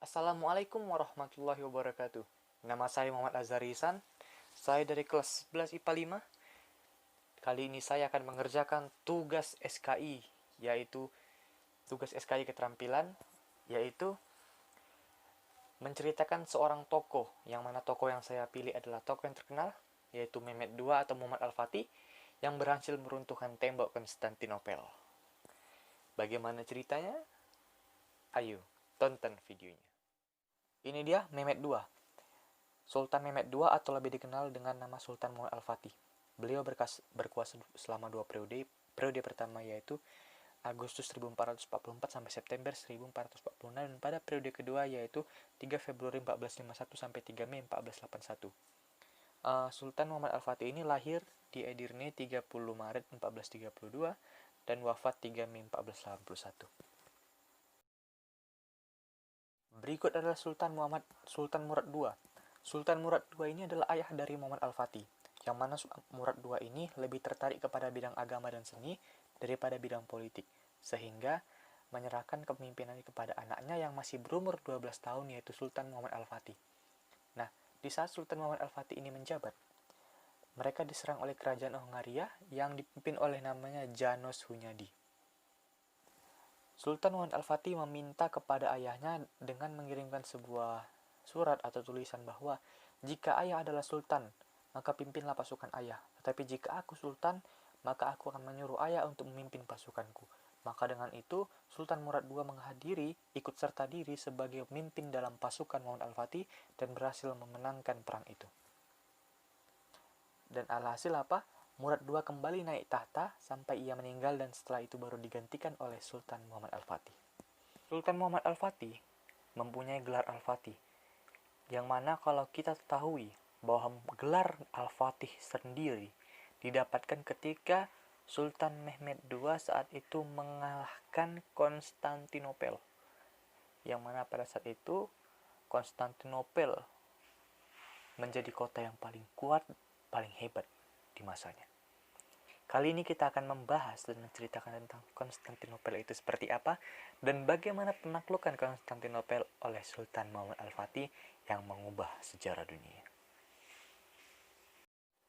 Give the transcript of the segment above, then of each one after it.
Assalamualaikum warahmatullahi wabarakatuh. Nama saya Muhammad Azhar Ihsan. Saya dari kelas 11 IPA 5. Kali ini saya akan mengerjakan tugas SKI, yaitu tugas SKI keterampilan, yaitu menceritakan seorang tokoh, yang mana tokoh yang saya pilih adalah tokoh yang terkenal, yaitu Mehmet II atau Muhammad Al-Fatih, yang berhasil meruntuhkan tembok Konstantinopel. Bagaimana ceritanya? Ayo, tonton videonya. Ini dia Mehmet II. Sultan Mehmet II atau lebih dikenal dengan nama Sultan Muhammad Al-Fatih. Beliau berkuasa selama dua periode. Periode pertama yaitu Agustus 1444 sampai September 1446, dan pada periode kedua yaitu 3 Februari 1451 sampai 3 Mei 1481. Sultan Muhammad Al-Fatih ini lahir di Edirne 30 Maret 1432 dan wafat 3 Mei 1481. Berikut adalah Sultan Murad II. Sultan Murad II ini adalah ayah dari Muhammad Al-Fatih, yang mana Murad II ini lebih tertarik kepada bidang agama dan seni daripada bidang politik, sehingga menyerahkan kepemimpinannya kepada anaknya yang masih berumur 12 tahun, yaitu Sultan Muhammad Al-Fatih. Nah, di saat Sultan Muhammad Al-Fatih ini menjabat, mereka diserang oleh kerajaan Hongaria yang dipimpin oleh namanya János Hunyadi. Sultan Muhammad Al-Fatih meminta kepada ayahnya dengan mengirimkan sebuah surat atau tulisan bahwa jika ayah adalah sultan, maka pimpinlah pasukan ayah. Tetapi jika aku sultan, maka aku akan menyuruh ayah untuk memimpin pasukanku. Maka dengan itu, Sultan Murad II menghadiri, ikut serta diri sebagai pemimpin dalam pasukan Muhammad Al-Fatih dan berhasil memenangkan perang itu. Dan alhasil apa? Murad II kembali naik tahta sampai ia meninggal, dan setelah itu baru digantikan oleh Sultan Muhammad Al-Fatih. Sultan Muhammad Al-Fatih mempunyai gelar Al-Fatih, yang mana kalau kita ketahui bahwa gelar Al-Fatih sendiri didapatkan ketika Sultan Mehmet II saat itu mengalahkan Konstantinopel, yang mana pada saat itu Konstantinopel menjadi kota yang paling kuat, paling hebat di masanya. Kali ini kita akan membahas dan menceritakan tentang Konstantinopel itu seperti apa dan bagaimana penaklukan Konstantinopel oleh Sultan Muhammad Al-Fatih yang mengubah sejarah dunia.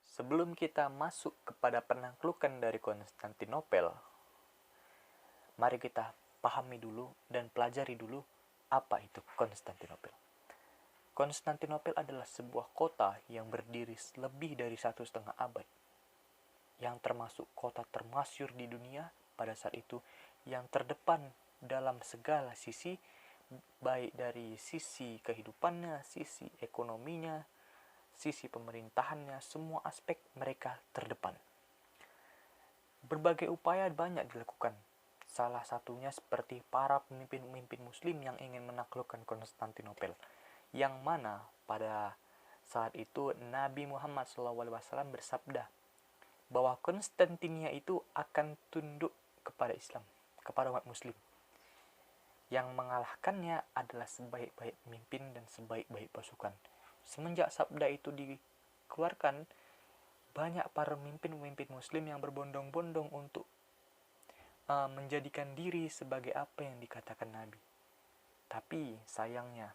Sebelum kita masuk kepada penaklukan dari Konstantinopel, mari kita pahami dulu dan pelajari dulu apa itu Konstantinopel. Konstantinopel adalah sebuah kota yang berdiri lebih dari 1,5 abad, yang termasuk kota termasyhur di dunia pada saat itu, yang terdepan dalam segala sisi, baik dari sisi kehidupannya, sisi ekonominya, sisi pemerintahannya, semua aspek mereka terdepan. Berbagai upaya banyak dilakukan, salah satunya seperti para pemimpin-pemimpin muslim yang ingin menaklukkan Konstantinopel, yang mana pada saat itu Nabi Muhammad SAW bersabda bahwa Konstantinia itu akan tunduk kepada Islam, kepada umat muslim. Yang mengalahkannya adalah sebaik-baik pemimpin dan sebaik-baik pasukan. Semenjak sabda itu dikeluarkan, banyak para pemimpin-pemimpin muslim yang berbondong-bondong untuk menjadikan diri sebagai apa yang dikatakan Nabi. Tapi sayangnya,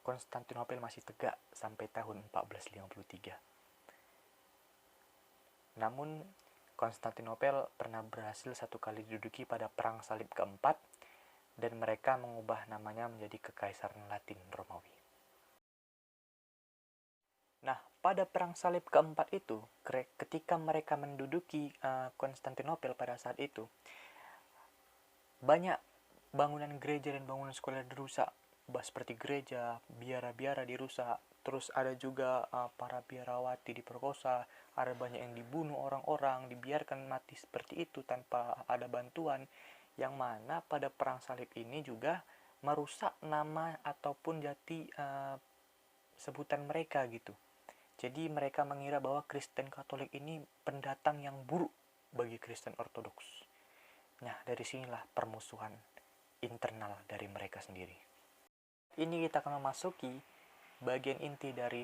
Konstantinopel masih tegak sampai tahun 1453. Namun, Konstantinopel pernah berhasil satu kali diduduki pada Perang Salib keempat, dan mereka mengubah namanya menjadi Kekaisaran Latin Romawi. Nah, pada Perang Salib keempat itu, ketika mereka menduduki Konstantinopel pada saat itu, banyak bangunan gereja dan bangunan sekolah dirusak, seperti gereja, biara-biara dirusak, terus ada juga para biarawati diperkosa, ada banyak yang dibunuh orang-orang, dibiarkan mati seperti itu tanpa ada bantuan, yang mana pada Perang Salib ini juga merusak nama ataupun jati sebutan mereka gitu. Jadi mereka mengira bahwa Kristen Katolik ini pendatang yang buruk bagi Kristen Ortodoks. Nah, dari sinilah permusuhan internal dari mereka sendiri. Ini kita akan memasuki bagian inti dari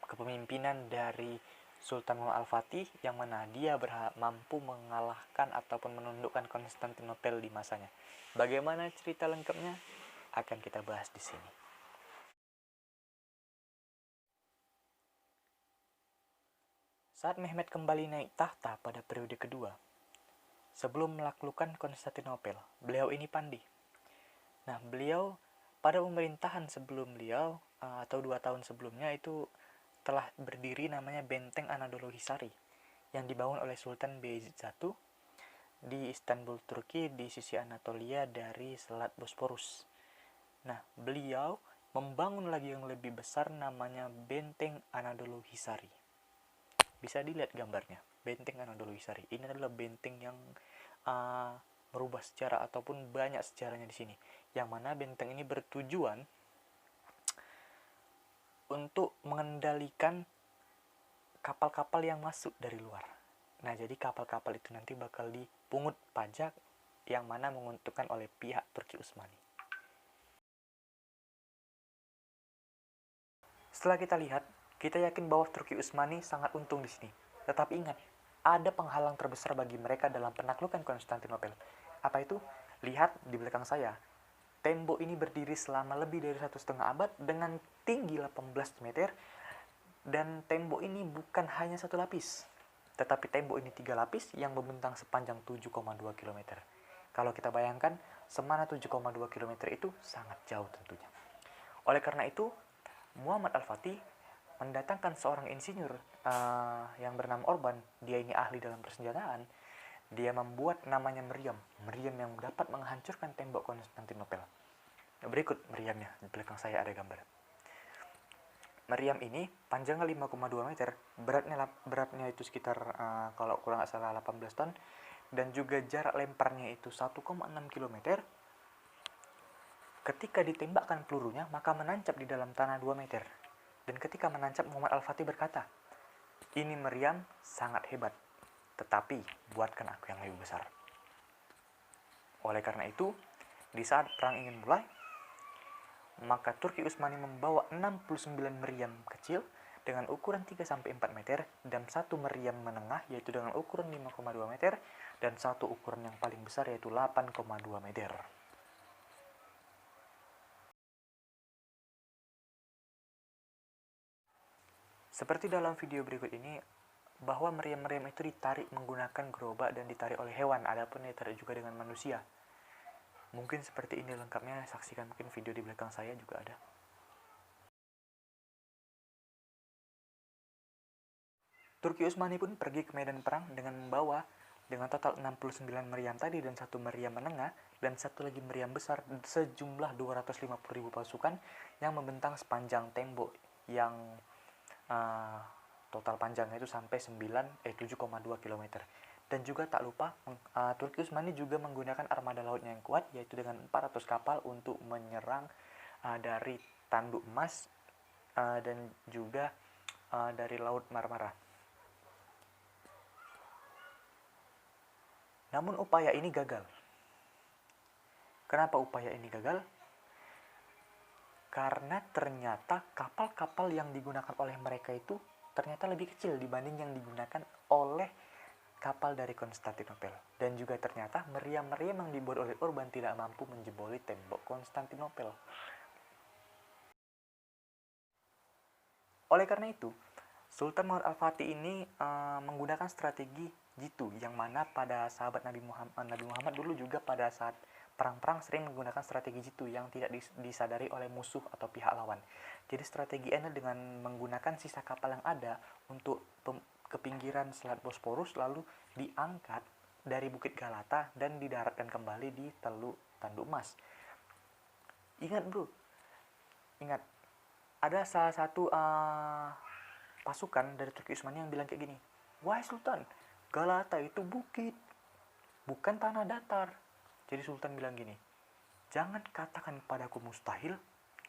kepemimpinan dari Sultan Muhammad Al-Fatih, yang mana dia mampu mengalahkan ataupun menundukkan Konstantinopel di masanya. Bagaimana cerita lengkapnya? akan kita bahas di sini. Saat Mehmed kembali naik tahta pada periode kedua, sebelum menaklukkan Konstantinopel, beliau ini pandai. Nah, beliau pada pemerintahan sebelum beliau atau 2 tahun sebelumnya itu telah berdiri namanya Benteng Anadolu Hisari yang dibangun oleh Sultan Beyazid I di Istanbul, Turki, di sisi Anatolia dari Selat Bosporus. Nah, beliau membangun lagi yang lebih besar namanya Benteng Anadolu Hisari. Bisa dilihat gambarnya, Benteng Anadolu Hisari. Ini adalah benteng yang merubah sejarah ataupun banyak sejarahnya di sini. Yang mana benteng ini bertujuan untuk mengendalikan kapal-kapal yang masuk dari luar. Nah, jadi kapal-kapal itu nanti bakal dipungut pajak yang mana menguntungkan oleh pihak Turki Utsmani. Setelah kita lihat, kita yakin bahwa Turki Utsmani sangat untung di sini. Tetapi ingat, ada penghalang terbesar bagi mereka dalam penaklukan Konstantinopel. Apa itu? Lihat di belakang saya. Tembok ini berdiri selama lebih dari 1,5 abad dengan tinggi 18 meter. Dan tembok ini bukan hanya satu lapis, tetapi tembok ini 3 lapis yang membentang sepanjang 7,2 km. Kalau kita bayangkan, semana 7,2 km itu sangat jauh tentunya. Oleh karena itu, Muhammad Al-Fatih mendatangkan seorang insinyur yang bernama Orban. Dia ini ahli dalam persenjataan. Dia membuat namanya meriam yang dapat menghancurkan tembok Konstantinopel. Berikut meriamnya, di belakang saya ada gambar. Meriam ini panjangnya 5,2 meter, beratnya itu sekitar kalau kurang nggak salah 18 ton, dan juga jarak lemparnya itu 1,6 km. Ketika ditembakkan pelurunya, maka menancap di dalam tanah 2 meter. Dan ketika menancap, Muhammad Al-Fatih berkata, "Ini meriam sangat hebat, tetapi buatkan aku yang lebih besar." Oleh karena itu, di saat perang ingin mulai, maka Turki Utsmani membawa 69 meriam kecil dengan ukuran 3-4 meter dan satu meriam menengah yaitu dengan ukuran 5,2 meter dan satu ukuran yang paling besar yaitu 8,2 meter. Seperti dalam video berikut ini, bahwa meriam-meriam itu ditarik menggunakan gerobak dan ditarik oleh hewan, adapun ditarik juga dengan manusia. Mungkin seperti ini lengkapnya, saksikan mungkin video di belakang saya juga ada. Turki Utsmani pun pergi ke medan perang dengan membawa dengan total 69 meriam tadi dan satu meriam menengah dan satu lagi meriam besar, sejumlah 250.000 pasukan yang membentang sepanjang tembok yang total panjangnya itu sampai 7,2 km. Dan juga tak lupa Turki Utsmani juga menggunakan armada lautnya yang kuat yaitu dengan 400 kapal untuk menyerang dari Tanduk Emas dan juga dari Laut Marmara. Namun upaya ini gagal. Kenapa upaya ini gagal? Karena ternyata kapal-kapal yang digunakan oleh mereka itu ternyata lebih kecil dibanding yang digunakan oleh kapal dari Konstantinopel. Dan juga ternyata meriam-meriam yang dibuat oleh Urban tidak mampu menjeboli tembok Konstantinopel. Oleh karena itu, Sultan Muhammad Al-Fatih ini menggunakan strategi jitu, yang mana pada sahabat Nabi Muhammad dulu juga pada saat perang-perang sering menggunakan strategi jitu yang tidak disadari oleh musuh atau pihak lawan. Jadi strategi ini dengan menggunakan sisa kapal yang ada untuk ke pinggiran Selat Bosporus lalu diangkat dari Bukit Galata dan didaratkan kembali di Teluk Tanduk Emas. Ingat bro, ingat ada salah satu pasukan dari Turki Utsmani yang bilang kayak gini, "Wahai Sultan, Galata itu bukit, bukan tanah datar." Jadi Sultan bilang gini, "Jangan katakan padaku mustahil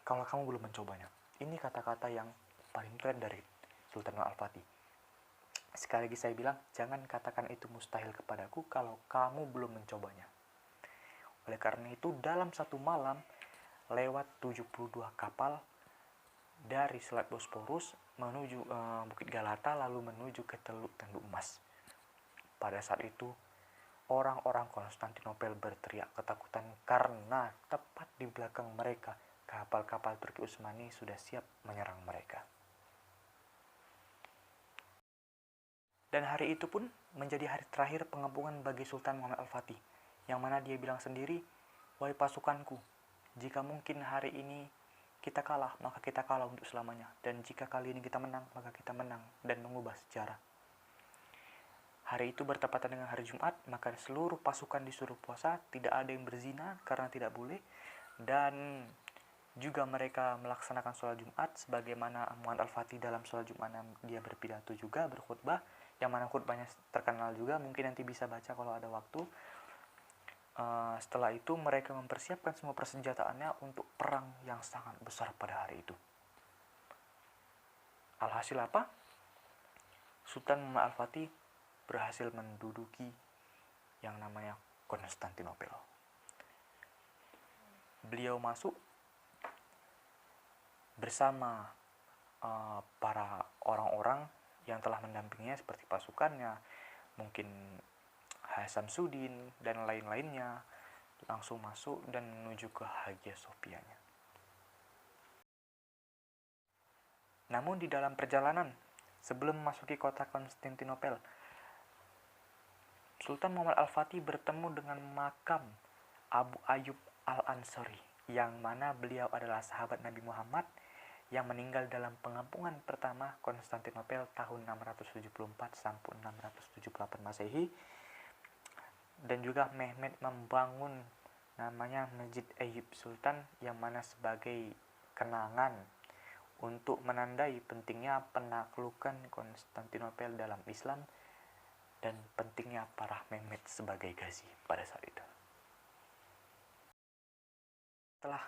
kalau kamu belum mencobanya." Ini kata-kata yang paling keren dari Sultan Al-Fatih. Sekali lagi saya bilang, jangan katakan itu mustahil kepadaku kalau kamu belum mencobanya. Oleh karena itu, dalam satu malam, lewat 72 kapal dari Selat Bosporus menuju Bukit Galata lalu menuju ke Teluk Tanduk Emas. Pada saat itu orang-orang Konstantinopel berteriak ketakutan karena tepat di belakang mereka kapal-kapal Turki Utsmani sudah siap menyerang mereka. Dan hari itu pun menjadi hari terakhir pengepungan bagi Sultan Muhammad Al-Fatih, yang mana dia bilang sendiri, "Wahai pasukanku, jika mungkin hari ini kita kalah, maka kita kalah untuk selamanya. Dan jika kali ini kita menang, maka kita menang dan mengubah sejarah." Hari itu bertepatan dengan hari Jumat, maka seluruh pasukan disuruh puasa, tidak ada yang berzina karena tidak boleh, dan juga mereka melaksanakan sholat Jumat sebagaimana Muhammad Al-Fatih dalam sholat Jumat dia berpidato juga, berkhutbah, yang mana khutbahnya terkenal juga, mungkin nanti bisa baca kalau ada waktu. Setelah itu mereka mempersiapkan semua persenjataannya untuk perang yang sangat besar pada hari itu. Alhasil apa? Sultan Muhammad Al-Fatih berhasil menduduki yang namanya Konstantinopel. Beliau masuk bersama para orang-orang yang telah mendampinginya seperti pasukannya, mungkin Samsudin dan lain-lainnya, langsung masuk dan menuju ke Hagia Sophia-nya. Namun di dalam perjalanan sebelum memasuki kota Konstantinopel, Sultan Muhammad Al-Fatih bertemu dengan makam Abu Ayyub Al-Ansari, yang mana beliau adalah sahabat Nabi Muhammad yang meninggal dalam pengepungan pertama Konstantinopel tahun 674 sampai 678 Masehi. Dan juga Mehmed membangun namanya Masjid Ayyub Sultan, yang mana sebagai kenangan untuk menandai pentingnya penaklukan Konstantinopel dalam Islam dan pentingnya para Mehmed sebagai ghazi pada saat itu. Setelah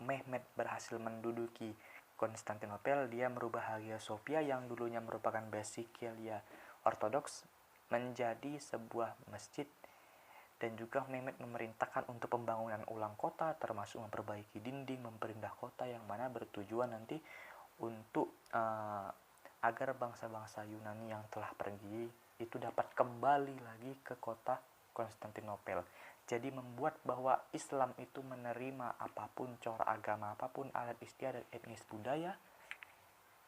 Mehmed berhasil menduduki Konstantinopel, dia merubah Hagia Sophia yang dulunya merupakan Basilica Ortodoks menjadi sebuah masjid, dan juga Mehmed memerintahkan untuk pembangunan ulang kota, termasuk memperbaiki dinding, memperindah kota, yang mana bertujuan nanti untuk agar bangsa-bangsa Yunani yang telah pergi itu dapat kembali lagi ke kota Konstantinopel. Jadi membuat bahwa Islam itu menerima apapun, corak agama apapun, adat istiadat, etnis, budaya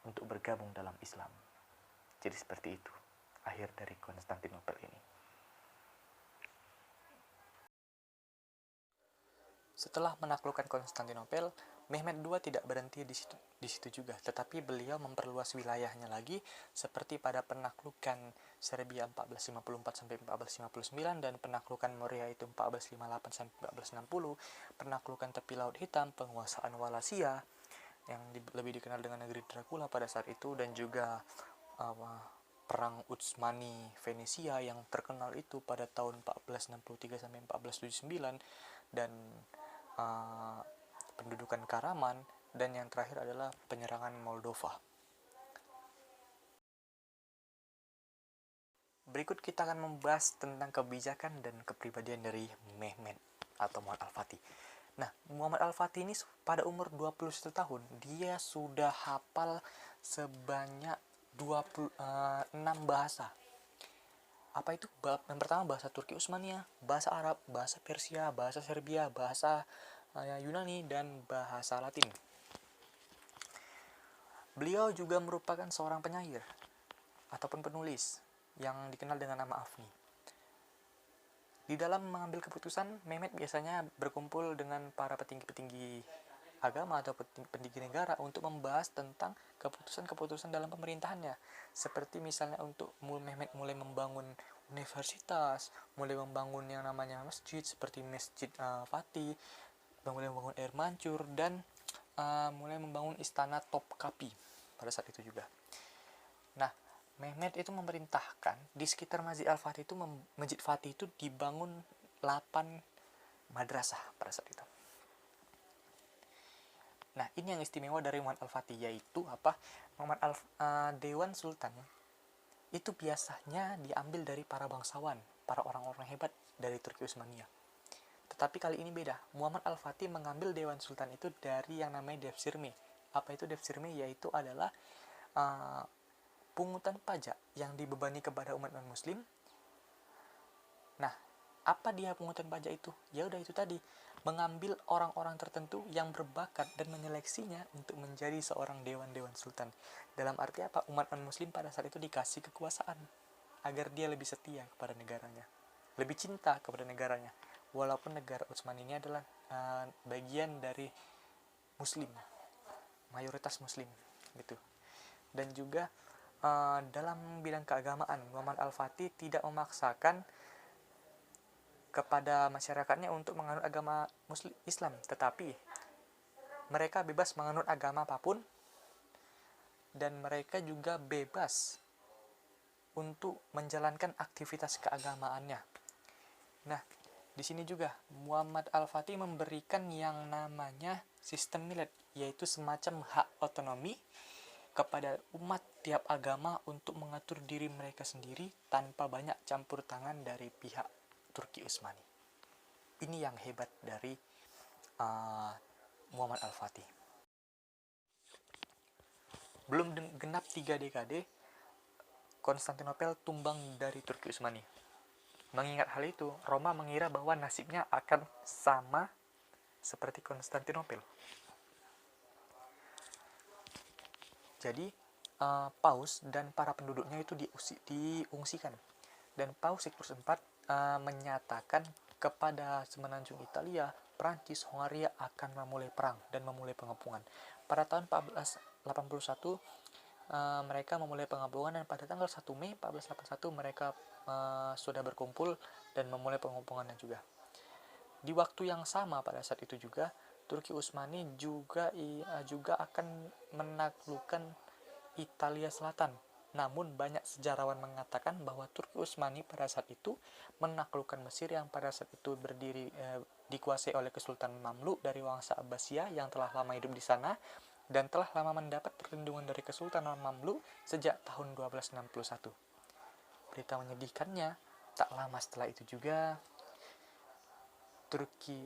untuk bergabung dalam Islam. Jadi seperti itu akhir dari Konstantinopel ini. Setelah menaklukkan Konstantinopel, Mehmed II tidak berhenti di situ juga, tetapi beliau memperluas wilayahnya lagi, seperti pada penaklukan Serbia 1454 sampai 1459 dan penaklukan Morea itu 1458 sampai 1460, penaklukan tepi Laut Hitam, penguasaan Wallachia yang lebih dikenal dengan negeri Dracula pada saat itu, dan juga perang Utsmani Venesia yang terkenal itu pada tahun 1463 sampai 1479, dan pendudukan Karaman, dan yang terakhir adalah penyerangan Moldova. Berikut kita akan membahas tentang kebijakan dan kepribadian dari Mehmed atau Muhammad Al-Fatih. Nah, Muhammad Al-Fatih ini pada umur 21 tahun, dia sudah hafal sebanyak 26 bahasa. Apa itu? Yang pertama bahasa Turki Utsmania, bahasa Arab, bahasa Persia, bahasa Serbia, bahasa Yunani, dan bahasa Latin. Beliau juga merupakan seorang penyair ataupun penulis yang dikenal dengan nama Afni. Di dalam mengambil keputusan, Mehmed biasanya berkumpul dengan para petinggi-petinggi agama atau petinggi negara untuk membahas tentang keputusan-keputusan dalam pemerintahannya. Seperti misalnya untuk Mehmed mulai membangun universitas, mulai membangun yang namanya masjid seperti Masjid Fatih, mulai membangun air mancur, dan mulai membangun istana Topkapi pada saat itu juga. Nah, Mehmed itu memerintahkan di sekitar Masjid Al-Fatih itu, Masjid Fatih itu dibangun 8 madrasah pada saat itu. Nah, ini yang istimewa dari Muhammad Al-Fatih, yaitu apa? Dewan Sultan itu biasanya diambil dari para bangsawan, para orang-orang hebat dari Turki Utsmania. Tetapi kali ini beda. Muhammad Al-Fatih mengambil Dewan Sultan itu dari yang namanya Devshirme. Apa itu Devshirme? Yaitu adalah pungutan pajak yang dibebani kepada umat non-muslim. Nah, Apa dia pungutan pajak itu? Ya udah itu tadi, mengambil orang-orang tertentu yang berbakat dan menyeleksinya untuk menjadi seorang dewan-dewan sultan. Dalam arti apa? Umat non-muslim pada saat itu dikasih kekuasaan agar dia lebih setia kepada negaranya, lebih cinta kepada negaranya. Walaupun negara Utsmani ini adalah bagian dari muslim, mayoritas muslim gitu. Dan juga dalam bidang keagamaan, Muhammad Al-Fatih tidak memaksakan kepada masyarakatnya untuk menganut agama Muslim Islam, tetapi mereka bebas menganut agama apapun dan mereka juga bebas untuk menjalankan aktivitas keagamaannya. Nah, di sini juga Muhammad Al-Fatih memberikan yang namanya sistem milad, yaitu semacam hak otonomi kepada umat tiap agama untuk mengatur diri mereka sendiri tanpa banyak campur tangan dari pihak Turki Utsmani. Ini yang hebat dari Muhammad Al-Fatih. Belum genap 3 dekade, Konstantinopel tumbang dari Turki Utsmani. Mengingat hal itu, Roma mengira bahwa nasibnya akan sama seperti Konstantinopel. Jadi, Paus dan para penduduknya itu diungsikan. Dan Paus Siklus IV menyatakan kepada semenanjung Italia, Prancis, Hongaria akan memulai perang dan memulai pengepungan. Pada tahun 1481 mereka memulai pengepungan, dan pada tanggal 1 Mei 1481 mereka sudah berkumpul dan memulai pengepungannya juga. Di waktu yang sama pada saat itu juga Turki Utsmani juga akan menaklukkan Italia Selatan. Namun banyak sejarawan mengatakan bahwa Turki Utsmani pada saat itu menaklukkan Mesir yang pada saat itu dikuasai oleh Kesultanan Mamluk dari Wangsa Abbasiyah yang telah lama hidup di sana dan telah lama mendapat perlindungan dari Kesultanan Mamluk sejak tahun 1261. Berita menyedihkannya, tak lama setelah itu juga Turki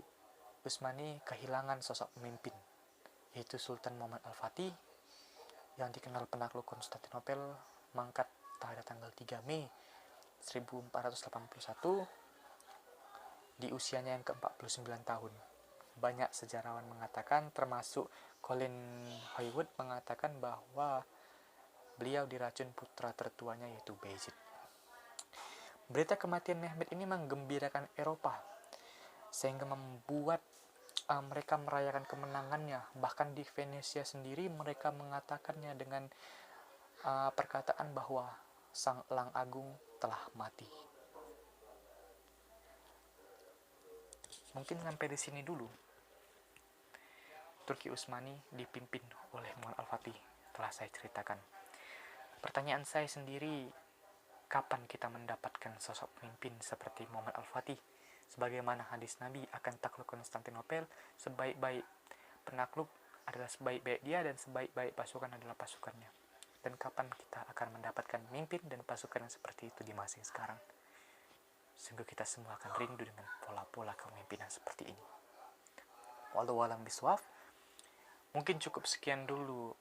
Utsmani kehilangan sosok pemimpin, yaitu Sultan Muhammad Al-Fatih yang dikenal penakluk Konstantinopel mangkat pada tanggal 3 Mei 1481 di usianya yang ke-49 tahun. Banyak sejarawan mengatakan, termasuk Colin Haywood mengatakan bahwa beliau diracun putra tertuanya yaitu Bayezid. Berita kematian Mehmed ini menggembirakan Eropa sehingga membuat mereka merayakan kemenangannya. Bahkan di Venesia sendiri mereka mengatakannya dengan perkataan bahwa Sang Elang Agung telah mati. Mungkin sampai di sini dulu. Turki Utsmani dipimpin oleh Muhammad Al-Fatih telah saya ceritakan. Pertanyaan saya sendiri, kapan kita mendapatkan sosok pemimpin seperti Muhammad Al-Fatih? Sebagaimana hadis Nabi akan takluk Konstantinopel, sebaik-baik penakluk adalah sebaik-baik dia dan sebaik-baik pasukan adalah pasukannya. Dan kapan kita akan mendapatkan pemimpin dan pasukan yang seperti itu di masa yang sekarang? Sungguh kita semua akan rindu dengan pola-pola kepemimpinan seperti ini. Wallahu a'lam bishawab. Mungkin cukup sekian dulu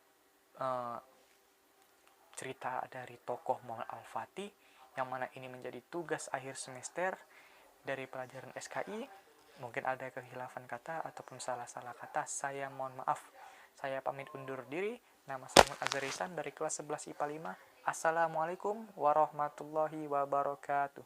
cerita dari tokoh Muhammad Al-Fatih, yang mana ini menjadi tugas akhir semester dari pelajaran SKI. Mungkin ada kehilafan kata ataupun salah-salah kata, saya mohon maaf. Saya pamit undur diri. Nama saya Azhar Ihsan dari kelas 11 IPA 5. Assalamualaikum warahmatullahi wabarakatuh.